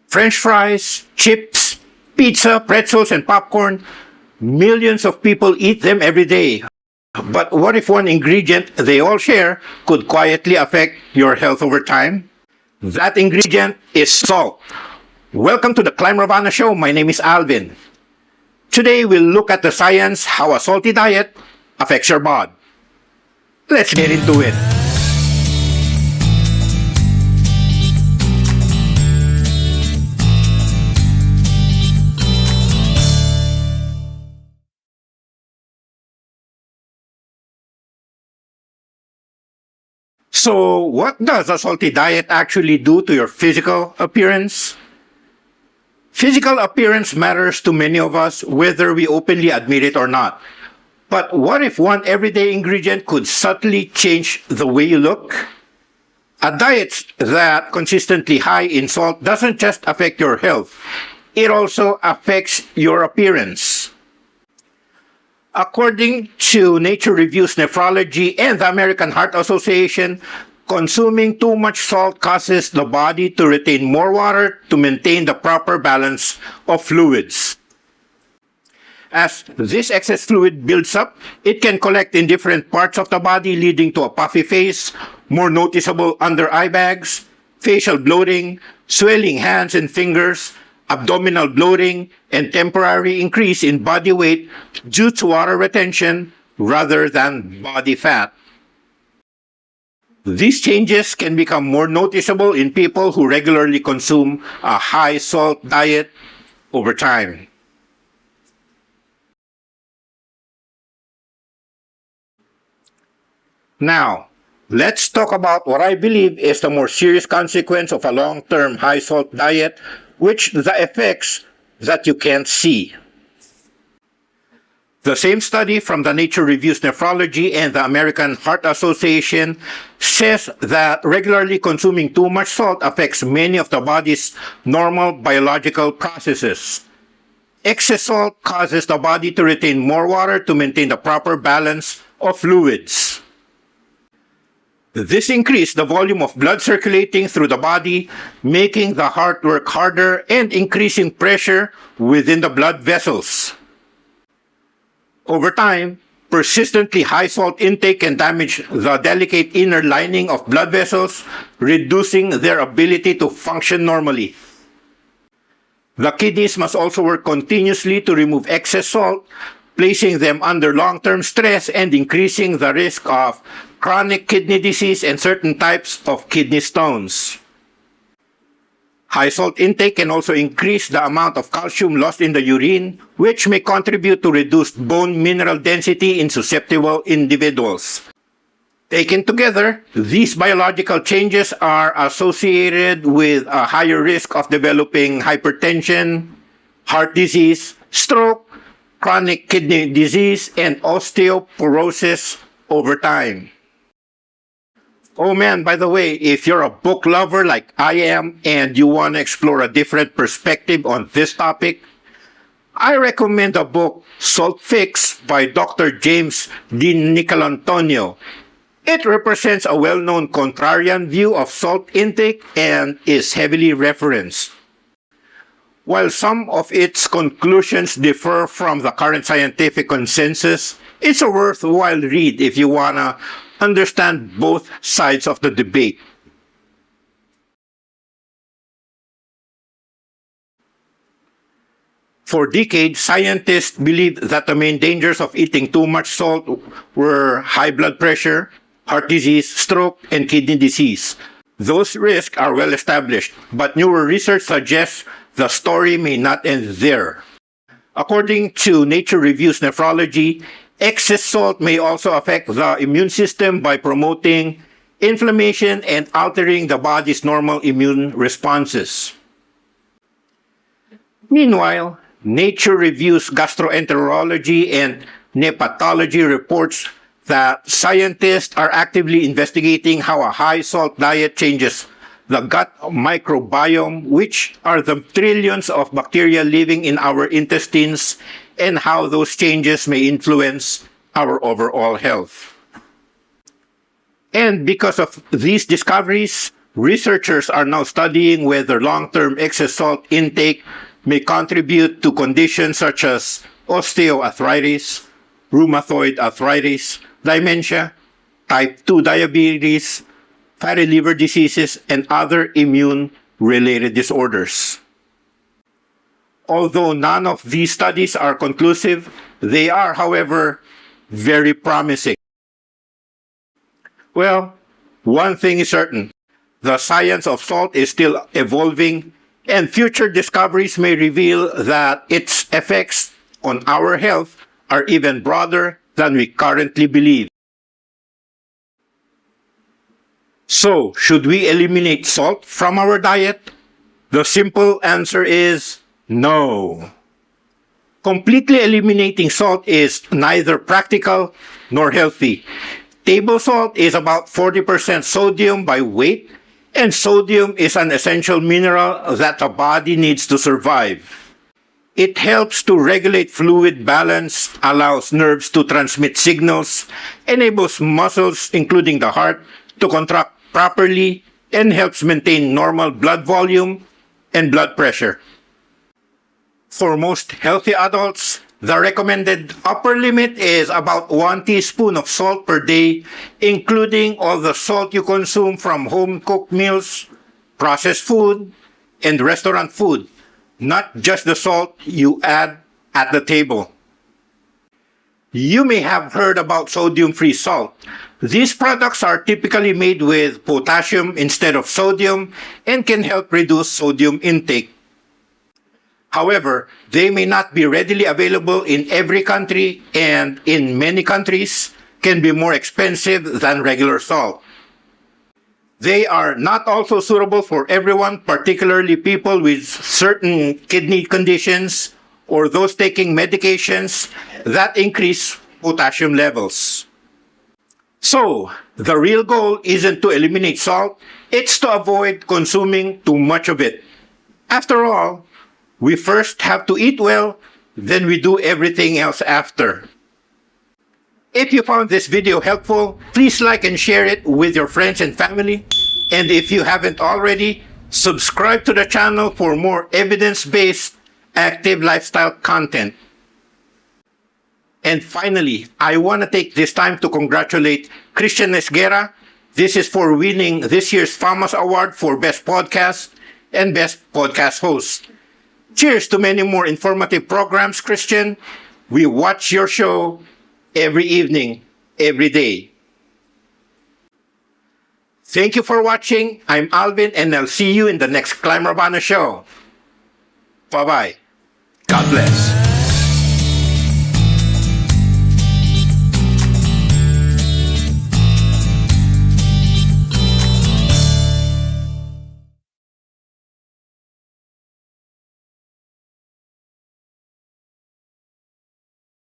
French fries, chips, pizza, pretzels, and popcorn. Millions of people eat them every day. But what if one ingredient they all share could quietly affect your health over time? That ingredient is salt. Welcome to the Climb Ravana Show. My name is Alvin. Today we'll look at the science how a salty diet affects your bod. Let's get into it. So, what does a salty diet actually do to your physical appearance? Physical appearance matters to many of us, whether we openly admit it or not. But what if one everyday ingredient could subtly change the way you look? A diet that consistently high in salt doesn't just affect your health, it also affects your appearance. According to Nature Reviews Nephrology and the American Heart Association, consuming too much salt causes the body to retain more water to maintain the proper balance of fluids. As this excess fluid builds up, it can collect in different parts of the body, leading to a puffy face, more noticeable under eye bags, facial bloating, swelling hands and fingers, abdominal bloating, and temporary increase in body weight due to water retention rather than body fat. These changes can become more noticeable in people who regularly consume a high salt diet over time. Now, let's talk about what I believe is the more serious consequence of a long-term high salt diet, which the effects that you can't see. The same study from the Nature Reviews Nephrology and the American Heart Association says that regularly consuming too much salt affects many of the body's normal biological processes. Excess salt causes the body to retain more water to maintain the proper balance of fluids. This increases the volume of blood circulating through the body, making the heart work harder and increasing pressure within the blood vessels. Over time, persistently high salt intake can damage the delicate inner lining of blood vessels, reducing their ability to function normally. The kidneys must also work continuously to remove excess salt, placing them under long-term stress and increasing the risk of chronic kidney disease and certain types of kidney stones. High salt intake can also increase the amount of calcium lost in the urine, which may contribute to reduced bone mineral density in susceptible individuals. Taken together, these biological changes are associated with a higher risk of developing hypertension, heart disease, stroke, chronic kidney disease, and osteoporosis over time. Oh man, by the way, if you're a book lover like I am and you want to explore a different perspective on this topic, I recommend the book Salt Fix by Dr. James D. Nicolantonio. It represents a well-known contrarian view of salt intake and is heavily referenced. While some of its conclusions differ from the current scientific consensus, it's a worthwhile read if you want to understand both sides of the debate. For decades, scientists believed that the main dangers of eating too much salt were high blood pressure, heart disease, stroke, and kidney disease. Those risks are well established, but newer research suggests the story may not end there. According to Nature Reviews Nephrology, excess salt may also affect the immune system by promoting inflammation and altering the body's normal immune responses. Meanwhile, Nature Reviews Gastroenterology and Hepatology reports that scientists are actively investigating how a high salt diet changes the gut microbiome, which are the trillions of bacteria living in our intestines, and how those changes may influence our overall health. And because of these discoveries, Researchers are now studying whether long-term excess salt intake may contribute to conditions such as osteoarthritis, rheumatoid arthritis, dementia, type 2 diabetes, fatty liver diseases, and other immune-related disorders. Although none of these studies are conclusive, they are, however, very promising. Well, one thing is certain. The science of salt is still evolving, and future discoveries may reveal that its effects on our health are even broader than we currently believe. So, should we eliminate salt from our diet? The simple answer is no. Completely eliminating salt is neither practical nor healthy. Table salt is about 40% sodium by weight, and sodium is an essential mineral that the body needs to survive. It helps to regulate fluid balance, allows nerves to transmit signals, enables muscles, including the heart, to contract properly, and helps maintain normal blood volume and blood pressure. For most healthy adults, the recommended upper limit is about 1 teaspoon of salt per day, including all the salt you consume from home-cooked meals, processed food, and restaurant food, not just the salt you add at the table. You may have heard about sodium-free salt. These products are typically made with potassium instead of sodium and can help reduce sodium intake. However, they may not be readily available in every country, and in many countries can be more expensive than regular salt. They are not also suitable for everyone, particularly people with certain kidney conditions or those taking medications that increase potassium levels. So, the real goal isn't to eliminate salt, it's to avoid consuming too much of it. After all, we first have to eat well, then we do everything else after. If you found this video helpful, please like and share it with your friends and family. And if you haven't already, subscribe to the channel for more evidence-based active lifestyle content. And finally, I want to take this time to congratulate Christian Esguerra. This is for winning this year's FAMAS Award for Best Podcast and Best Podcast Host. Cheers to many more informative programs, Christian. We watch your show every evening, every day. Thank you for watching. I'm Alvin, and I'll see you in the next Climb Urbana show. Bye-bye. God bless.